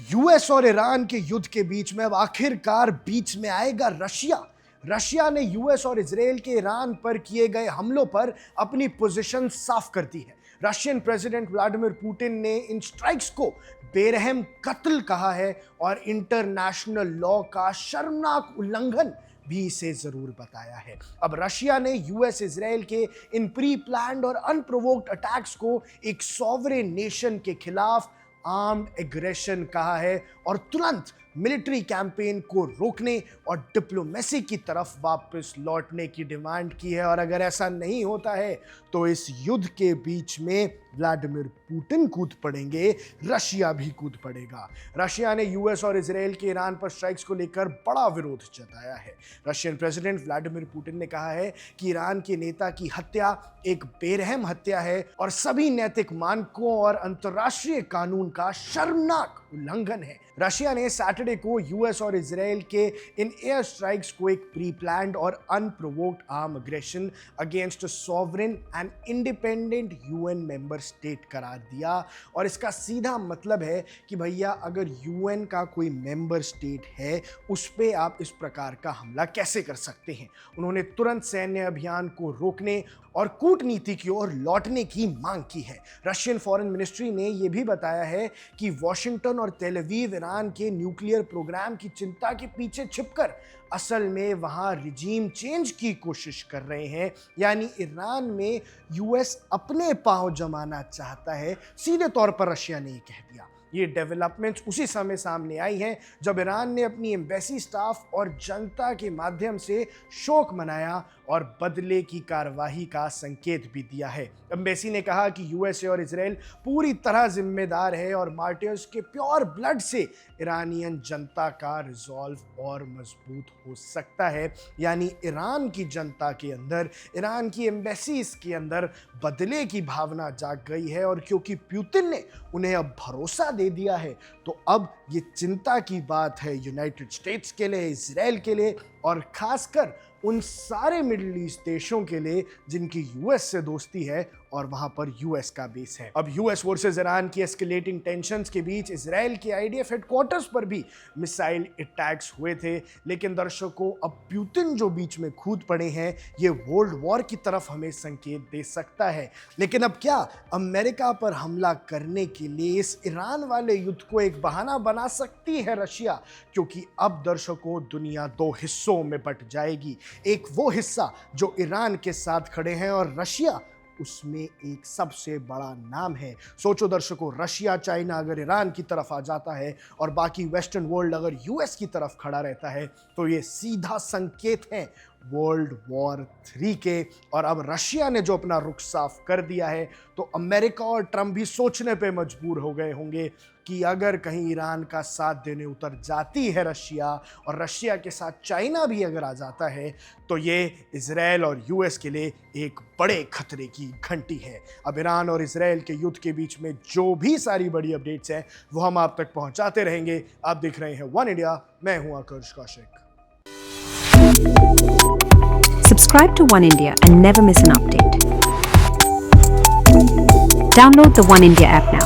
US और Iran के युद्ध के बीच में अब आखिरकार बीच में आएगा रशिया। रशिया ने यूएस और इजराइल के ईरान पर किए गए हमलों पर अपनी पोजीशन साफ कर दी है। रशियन प्रेसिडेंट व्लादिमीर पुतिन ने इन स्ट्राइक्स को बेरहम कत्ल कहा है और इंटरनेशनल लॉ का शर्मनाक उल्लंघन भी इसे जरूर बताया है। अब रशिया ने यूएस इजराइल के इन प्री प्लान्ड और अनप्रोवोक्ड अटैक्स को एक सॉवरेन नेशन के खिलाफ आर्म्ड एग्रेशन कहा है और तुरंत मिलिट्री कैंपेन को रोकने और डिप्लोमेसी की तरफ वापस लौटने की डिमांड की है। और अगर ऐसा नहीं होता है तो इस युद्ध के बीच में व्लादिमीर पुतिन कूद पड़ेंगे, रशिया भी कूद पड़ेगा। रशिया ने यूएस और इजराइल के ईरान पर स्ट्राइक्स को लेकर बड़ा विरोध जताया है। रशियन प्रेसिडेंट व्लादिमीर पुतिन ने कहा है कि ईरान के नेता की हत्या एक बेरहम हत्या है और सभी नैतिक मानकों और अंतर्राष्ट्रीय कानून का शर्मनाक उल्लंघन है। रशिया ने सैटरडे को यूएस और इजराइल के इन एयर स्ट्राइक्स को एक प्री प्लान्ड और unprovoked arm aggression against sovereign and independent UN member state करार दिया। और इसका सीधा मतलब है कि भैया अगर यूएन का कोई मेंबर स्टेट है उस पे आप इस प्रकार का हमला कैसे कर सकते हैं। उन्होंने तुरंत सैन्य अभियान को रोकने और कूटनीति की ओर लौटने की मांग की है। रशियन फॉरेन मिनिस्ट्री ने यह भी बताया है कि वॉशिंगटन और तेल अवीव ईरान के न्यूक्लियर प्रोग्राम की चिंता के पीछे छिपकर असल में वहां रिजीम चेंज की कोशिश कर रहे हैं। यानी ईरान में यूएस अपने पांव जमाना चाहता है, सीधे तौर पर रशिया ने ये कह दिया। ये डेवलपमेंट्स उसी समय सामने आई हैं जब ईरान ने अपनी एम्बेसी स्टाफ और जनता के माध्यम से शोक मनाया और बदले की कार्रवाई का संकेत भी दिया है। एम्बेसी ने कहा कि यूएसए और इजराइल पूरी तरह जिम्मेदार है और मार्टियर्स के प्योर ब्लड से ईरानियन जनता का रिजॉल्व और मजबूत हो सकता है। यानी ईरान की जनता के अंदर, ईरान की एम्बेसीज के अंदर बदले की भावना जाग गई है और क्योंकि पुतिन ने उन्हें अब भरोसा दे दिया है तो अब ये चिंता की बात है यूनाइटेड स्टेट्स के लिए, इजराइल के लिए और खासकर उन सारे मिडिल ईस्ट देशों के लिए जिनकी यूएस से दोस्ती है और वहां पर यूएस का बेस है। अब यूएस वर्सेस ईरान की एस्केलेटिंग टेंशंस के बीच इजराइल के आईडीएफ हेडक्वार्टर्स पर भी मिसाइल अटैक्स हुए थे। लेकिन दर्शकों, अब पुतिन जो बीच में कूद पड़े हैं ये वर्ल्ड वॉर की तरफ हमें संकेत दे सकता है। लेकिन अब क्या अमेरिका पर हमला करने के लिए इस ईरान वाले युद्ध को एक बहाना बना सकती है रशिया? क्योंकि अब दर्शकों, दुनिया दो हिस्सों में बट जाएगी। एक वो हिस्सा जो ईरान के साथ खड़े हैं और रशिया उसमें एक सबसे बड़ा नाम है। सोचो दर्शकों, रशिया चाइना अगर ईरान की तरफ आ जाता है और बाकी वेस्टर्न वर्ल्ड अगर यूएस की तरफ खड़ा रहता है तो ये सीधा संकेत है वर्ल्ड वॉर 3 के। और अब रशिया ने जो अपना रुख साफ कर दिया है तो अमेरिका और ट्रंप भी सोचने पे मजबूर हो गए होंगे कि अगर कहीं ईरान का साथ देने उतर जाती है रशिया और रशिया के साथ चाइना भी अगर आ जाता है तो ये इजराइल और यूएस के लिए एक बड़े खतरे की घंटी है। अब ईरान और इजराइल के युद्ध के बीच में जो भी सारी बड़ी अपडेट्स हैं वो हम आप तक पहुंचाते रहेंगे। आप देख रहे हैं वन इंडिया, मैं हूं आकर्ष Kaushik. Subscribe to One India and never miss an update. Download the One India app now.